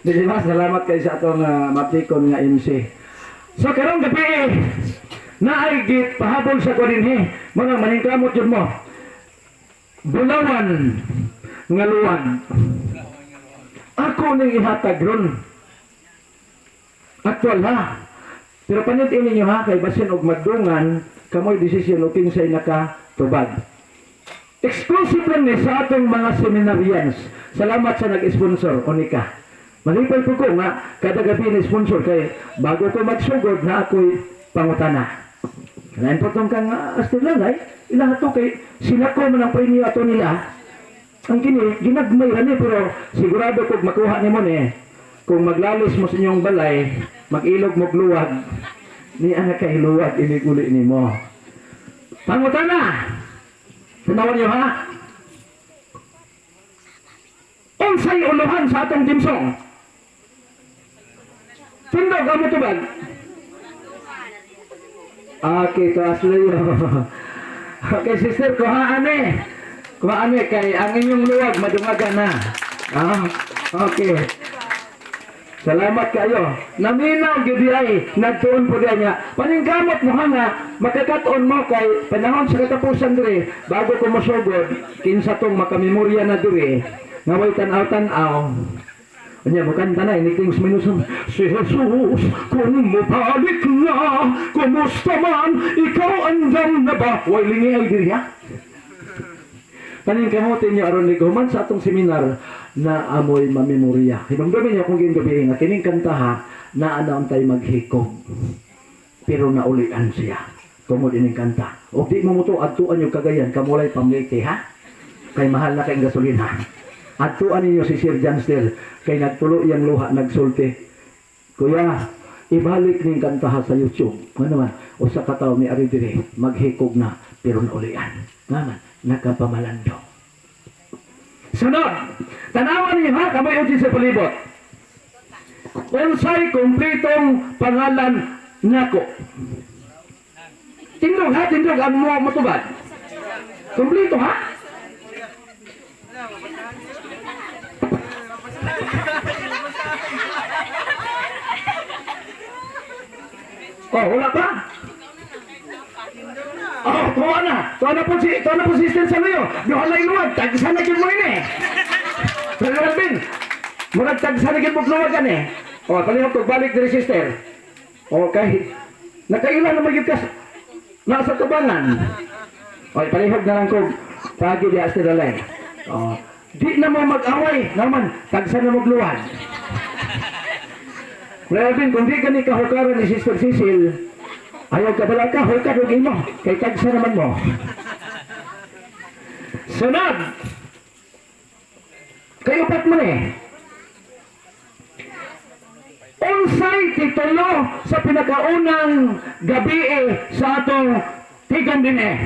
Dili ba, salamat kayo sa atong matikon nga MC. So karong gabi naay git pahabol sa ko dinhi mga maningkamot jud mo. Bulawan nga luwag. Ako ning ihatag ron. Actual ha. Pero panitin ninyo ha, kay basin og magdungan, kamoy desisyon o kinsay nakatubag. Exclusive lang ni sa atong mga seminarians. Salamat sa nag-sponsor, Onika. Malipay po ko nga, kada gabi ni sponsor kay bago ko magsugod na ako'y pangutana. Kanain po itong kang astilangay, ilang ito kay sila ko man ang premio ato nila. Ang ginagmay ni pero sigurado kung makuha ni mo ni, kung maglalis mo sa inyong balay, mag-ilog mo luwag, ni anak kay luwag, inig-uli ni mo. Pangutana! Tunawan niyo ha? Unsay uluhan sa atong timsong? Tindog ang mutubag. Okay, taas layo. Okay, sister, kuhaan eh. Kuhaan eh, kay ang inyong luwag, madungagan na. Okay. Salamat kayo. Naminaw gyud ay nagtuon po diya niya. Paningkamot mo nga makakatuon mo kay panahon sa katapusan dire bago ko mosugod kinsa tong makamemorya na dire nga way tan-aw. Anya mo kanta na ini Kings Minuson. Si Jesus, kung mabalik na, kumusta man, ikaw andam na ba? Way lingi ay diri ha. Paningkamotin niyo aron ni Guman sa atong seminar na amoy mamemorya. Hinumdumin niyo kung gingabi nga kining kanta ha, na anaon tayo maghikog. Pero naulian siya. Tumod ining kanta. O di mo mo to, adtuan yung kagayan, kamulay pamliti ha? Kay mahal na kayong gasolina. Adtuan niyo si Sir John Still, kay nagtulo yung luha, nagsulti. Kuya, ibalik ning kanta ha sa YouTube. Ano man, o sa kataw ni Aridire, maghikog na, pero naulian. Naman, nakapamalando. Sunod, tanawan niyo ha, kamay uji sa palibot. Unsay kumpletong pangalan nako. Tindog ha, tindog ang mo matubad. Kumpleto ha? Oh, wala pa? Oh, tuwa na. Tuwa na po system sa layo. Yung halay luwag, tagsan na yun mo yun eh. Pero Robin, murag tagsan na yun mo luwagan eh. O, palihog ko, balik dari sister. Okay. Nakailan na magyud ka nasa tubangan. O, palihog na lang ko, pagi di as nilalay. O, di na mo mag-away. Naman, tagsan na mo luwag. Robin, kung di ka ni kahukaran ni Sister Cecil, ayaw ka bala ka, hukad huwag mo. Kay tagsa naman mo. Sunod. Kayo pat mo eh. Unsay titulo sa pinakaunang gabi sa atong tigan din eh.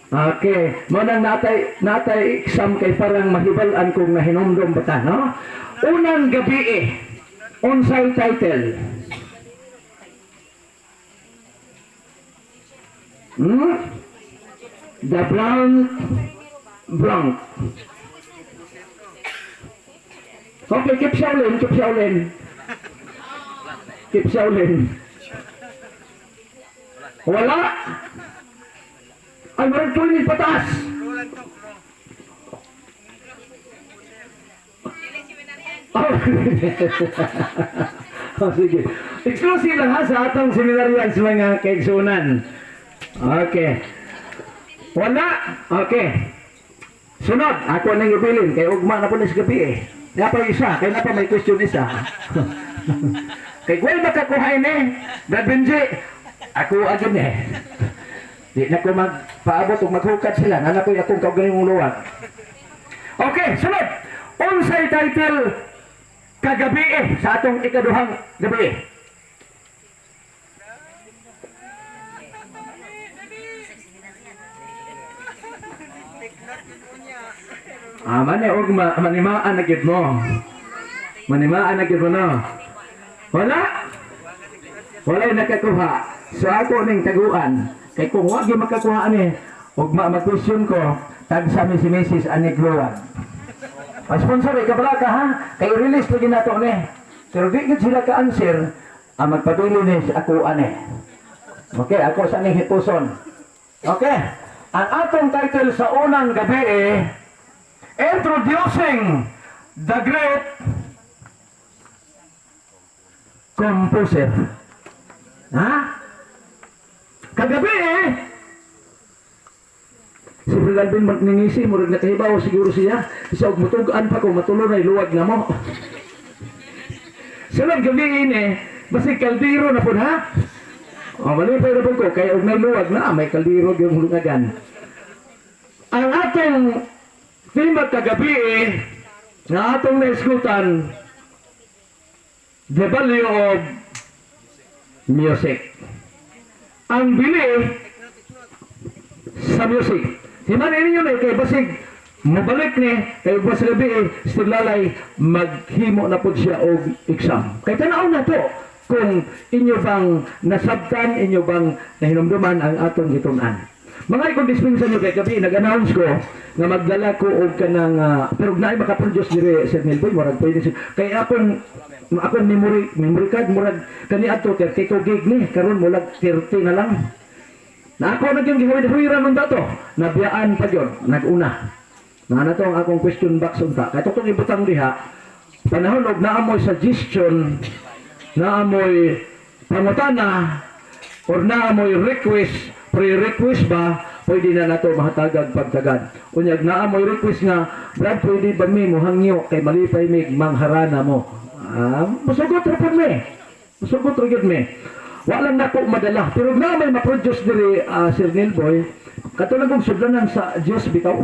Okay, mo nang natay exam kay parang mahibalan kung nahinumdum ba ta, no? Unang gabi unsay title? The Brown Bronc. Okay, keep shouting. Wala. Ay, marang tuloy pataas. Oh, sige. Exclusive lang ha sa atong seminaryan sa mga kaigsunan. Okay. Wala. Okay. Sunod. Ako nang ibilin. Kaya ugma na po na sa gabi eh. Kaya pa isa. Kaya na pa may question isa. Kaya kung makakuhain eh. Brad Benji. Ako agad eh. Di na ko magpaabot o maghukad sila. Nana ko akong kaugaling luwag. Okay, sunod. Unsay title kagabi sa atong ikaduhang gabi. Mani og manimaan na gid mo. Manimaan na gid mo no. Wala. Wala nakakuha. So ako ning taguan. Kay kung wag yung makakuha ani, ug mag-question ko, tag sa mi si Mrs. Anik Luwag. Sponsor, ikabala ka ha? Kay release lagi na to ni. Pero di gid sila ka-answer, magpabili ni ako ani. Okay, ako sa ning hipuson. Okay, ang atong title sa unang gabi Introducing the Great Composer. Ha? Kagabi si Galvin magningisi, murag nakahibaw siguro siya. Isa og mutugan pa ko, matulo na iluwag na mo. Sunod gabi basi kaldiro na po ha? O, malipay na po ko, kaya og may luwag na, may kaldiro yung lungagan. Ang atong tema kagabi na atong naiskutan, the value of music. Ang bili sa music. Himan ninyo na kay basig mabalik ni kay bas gabi stilalay maghimo na pud siya og exam. Kay tanaw na to kung inyo bang nasabtan, inyo bang nahinumduman ang atong gitun-an. Mga ikong dispensa nyo kay gabi, nag-announce ko na magdala ko og kanang pero naay makaproduce dire sa Melbourne, murag pwede siya. Kay akong memory card murag kani adto 32 gig ni, karon murag 30 na lang. Na ako na yung gihawid-hawiran ng dato, nabiyaan pa yun, nag-una. Na to ang akong question box unta. Kaya itong ibutang diha, panahon og naamoy suggestion, naamoy pangutana, or naamoy request, pre-request ba, pwede na nato mahatagag pagtagad. Unyag naamoy request nga, Brad, pwede ba mi mo hangyo kay malipay mig mangharana mo. Masugot rapod mi. Masugot rapod mi. Walang nako madala. Pero na may ma-produce diri Sir Nilboy, katulad kong sudlanan sa Diyos bitaw.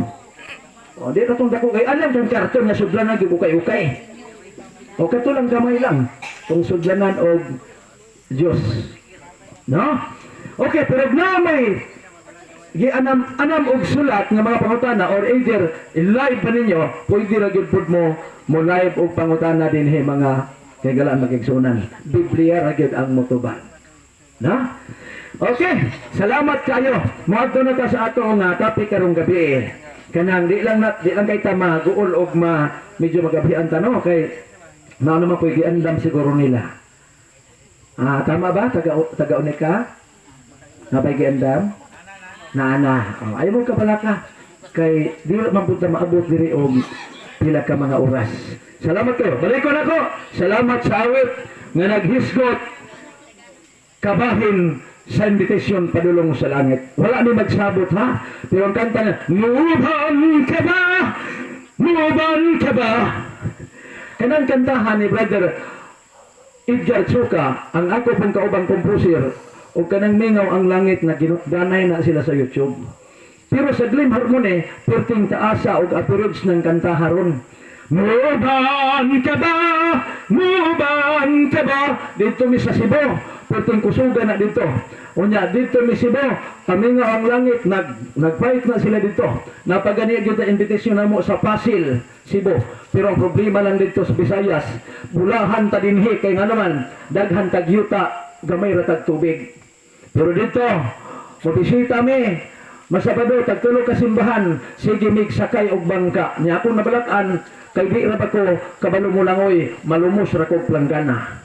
O, di katong dako kay alam tong karton nga sudlanan gyud ukay-ukay. O katulad gamay lang tong sudlanan og Diyos. No? Okay, pero na may anam og sulat nga mga pangutana or either live pa ninyo, pwede ra gyud pud mo live og pangutana dinhi mga kay galaan magigsunan. Biblia ra gyud ang motuban. Na? Okay, salamat kayo. Moadto na ta sa ato nga topic karong gabi. Kanang di lang kay ta maguol og medyo magabihan ta no kay naano man pwede andam siguro nila. Tama ba taga unika? Napay giandam? Naana. Ay mo ka pala ka kay di man pud ta maabot diri og pila ka mga oras. Salamat kayo. Balikon ako. Salamat sa awit nga naghisgot kabahin sa invitation padulong sa langit. Wala ni magsabot ha. Pero ang kanta na, Nuban ka ba? Nuban ka ba? Kanang kantahan ni Brother Edgar Tsuka, ang ako pong kaubang komposer, o kanang mingaw ang langit na ginutdanay na sila sa YouTube. Pero sa Glim Harmony, perting taasa o approach ng kanta haron. Nuban ka ba? Nuban ka ba? Dito mi sa Cebu, perting kusugan na dito. Unya, dito mi Cebu, kami nga ang langit, nag-fight na sila dito. Napagani yung invitation na mo sa Pasil, Cebu. Pero ang problema lang dito sa Visayas, bulahan ta dinhi, kay nga naman, daghan tag yuta, gamay ratag tubig. Pero dito, mabisita mi, masabado, tagtulo kasimbahan, sige mig sakay og bangka. Niya akong nabalatan, kay di ra ba ko kabalo mo langoy, malumos ra ko planggana.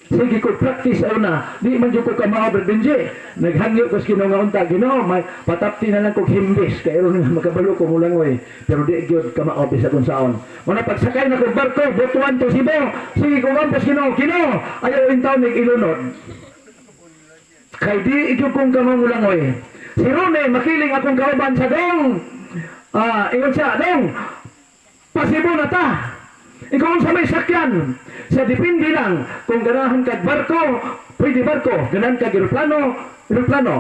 Sige ko practice na, di man jud ko kamao Benji. Naghangyo ko sa Ginoo nga unta, Ginoo, may patapti na lang kog himbis kay ron nga makabalo ko mo langoy. Pero di gyud kamao bisag unsaon. Muna pagsakay na kog barko, Butuan to Cebu. Sige ko gampos Ginoo, Ginoo, ayaw intaw nig ilunod. Kay di gyud kong kamao mo langoy. Si Rone, makiling akong kauban sa dong. Ingon siya, dong, pasibo na ta. Ikaw sa may sakyan. Sa depende lang kung ganahan kag barko, pwede barko, ganahan kag eroplano.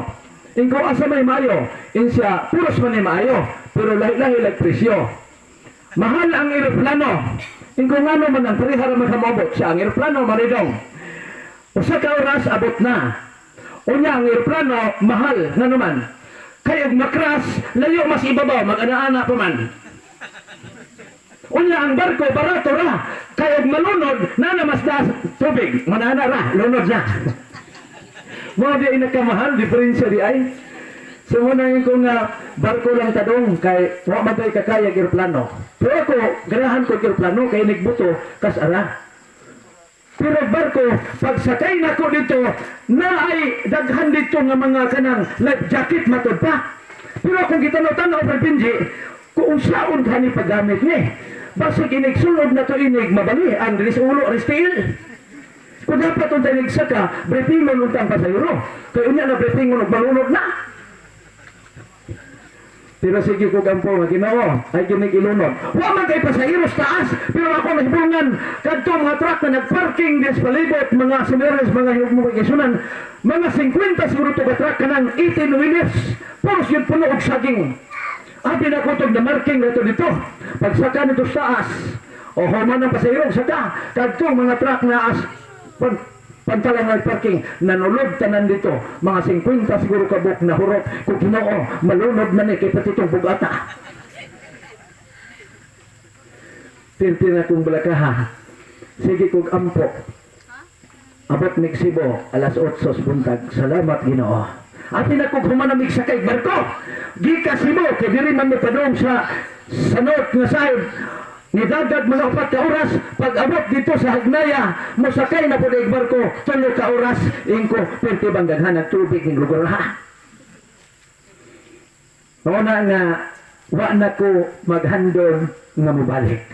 Ikaw asa may maayo. Insya, puros man ni maayo. Pero lahi-lahi lag presyo. Mahal ang eroplano. Ikaw nga naman ang parihara makamabot siya. Ang eroplano, maridong. Usa ka oras, abot na. Unya, ang eroplano, mahal na naman. Kaya makras, layo mas ibabaw, mag-ana-ana pa man. Unya ang barko, barato ra. Kaya malunod, nanamas na tubig. Manana ra, lunod na. Mga di ay nakamahal, diferensya di ay. So muna yun kung barko lang tadong kay wa matay kakaya aeroplano. Pero ako, ganahan ko aeroplano kay nagbuto kas ara. Pero barko, pag sakay na ko dito, na ay daghan dito nga mga kanang life jacket matod pa. Pero kung kita tanaw pa pinji, kung saon ka ni paggamit ni, basig inigsulod na to inig mabali, ang rilis ulo, ristil. Kung dapat unta nagsaka, brepingon untang pasayro. Kaya unya na brepingon ug malunod na. Pero sige ko gampo nga Ginoo, ay ginig ilunod. Wa man kay pasayro sa taas, pero ako nahibungan kadto mga truck na nagparking des palibot, mga semeres, mga higugmugisunan, mga 50 siguro to ka truck kanang 18 wheelers. Puros yun puno og saging. Abi na ko tog na marking dito. Pagsaka nito sa taas, o human ang pasayro saka kadto mga truck na as pantalang ng parking, nanulog tanan dito, mga 50 siguro kabuk na hurot, kung Ginoo, malunod man kay pati itong bugata. Tintin na kong balakaha, sige kong ampo, abot Mexibo, alas 8 sa buntag, salamat Ginoo. Atin na kong humanamig sa kay barko, gikas mo, kay diri man mo padong sa sanot nga sahib, nidagdag mga 4 ka oras, pag abot dito sa Hagnaya, musakay na po na barko, 3 ka oras, ingko, pwerte bang gaghan ng tubig ng lugar ha. Una nga, wa na ko maghandon nga mabalik.